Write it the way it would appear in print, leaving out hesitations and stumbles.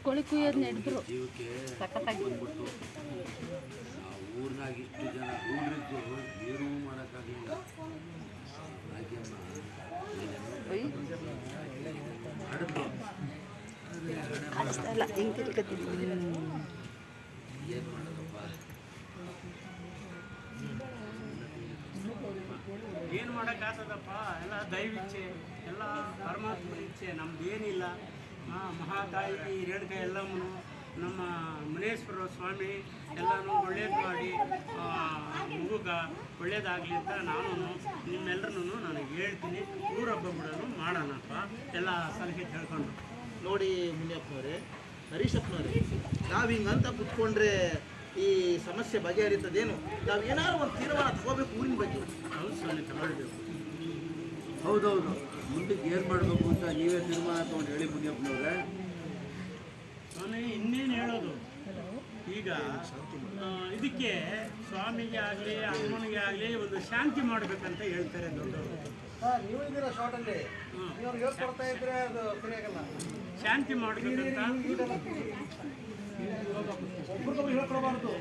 ಕೋಳಿ ಕುಯ್ಯೋದು ನಡೆದ್ರು ಜೀವಕ್ಕೆ ಸಖತ್ತಾಗಿ ಬಂದ್ಬಿಟ್ಟು ಆ ಊರ್ನಾಗ ಇಷ್ಟು ಜನ ಊರಿದ್ದು ಏನೂ ಮಾಡೋಕ್ಕಾಗಲಿಲ್ಲ. ಭಾಗ್ಯಮ್ಮ ಮಾಡಿದ್ರು ಅಲ್ಲ ಹಿಂಗೆ ತಿಳ್ಕೊತಿದ್ವಿ. ಏನು ಮಾಡೋದಪ್ಪ, ಏನು ಮಾಡೋಕ್ಕಾಗ್ತದಪ್ಪ, ಎಲ್ಲ ದೈವಿಚ್ಛೆ, ಎಲ್ಲ ಪರಮಾತ್ಮನ ಇಚ್ಛೆ, ನಮ್ದೇನಿಲ್ಲ. ಮಹಾತಾಯಿ ರೇಣುಕಾ ಎಲ್ಲಮ್ಮನು ನಮ್ಮ ಮುನೇಶ್ವರ ಸ್ವಾಮಿ ಎಲ್ಲನೂ ಒಳ್ಳೇದು ಮಾಡಿ ಮಗುಗ ಒಳ್ಳೇದಾಗಲಿ ಅಂತ ನಾನು ನಿಮ್ಮೆಲ್ಲರನ್ನೂ ನನಗೆ ಹೇಳ್ತೀನಿ. ಊರೊಬ್ಬ ಬಿಡೋನು ಮಾಡೋಣಪ್ಪ ಎಲ್ಲ ಸಲಹೆ ತಿಳ್ಕೊಂಡು. ನೋಡಿ ಮುನಿಯಪ್ಪನವರೇ, ಹರೀಶಪ್ಪನವರೇ, ನಾವು ಹಿಂಗಂತ ಕುತ್ಕೊಂಡ್ರೆ ಈ ಸಮಸ್ಯೆ ಬಗೆಹರಿತದೇನು? ನಾವು ಏನಾದ್ರು ಒಂದು ತೀರ್ಮಾನ ತಗೋಬೇಕು ಊರಿನ ಬಗ್ಗೆ. ಹೌದು ಸ್ವಾಮಿ, ತಗೊಳ್ಬೇಕು. ಹೌದೌದು. ಮುಂದಕ್ಕೆ ಏನು ಮಾಡಬೇಕು ಅಂತ ನೀವೇ ತೀರ್ಮಾನ ತೊಗೊಂಡು ಹೇಳಿ ಮುನಿಯಪ್ಪನವ್ರೆ. ಸ್ವಾಮಿ ಇನ್ನೇನು ಹೇಳೋದು, ಈಗ ಇದಕ್ಕೆ ಸ್ವಾಮಿಗೆ ಆಗಲಿ ಅಮ್ಮನಿಗೆ ಆಗಲಿ ಒಂದು ಶಾಂತಿ ಮಾಡಬೇಕಂತ ಹೇಳ್ತಾರೆ ದೊಡ್ಡವರು. ನೀವು ಇದ್ದೀರಾ ಶಾರ್ಟಲ್ಲಿ, ನೀವು ಹೇಳ್ಕೊಡ್ತಾ ಇದ್ರೆ ಅದು ಸರಿಯಾಗಲ್ಲ. ಶಾಂತಿ ಮಾಡಬೇಕಂತ ಒಬ್ಬರು ಹೇಳ್ಕೊಡಬಾರ್ದು.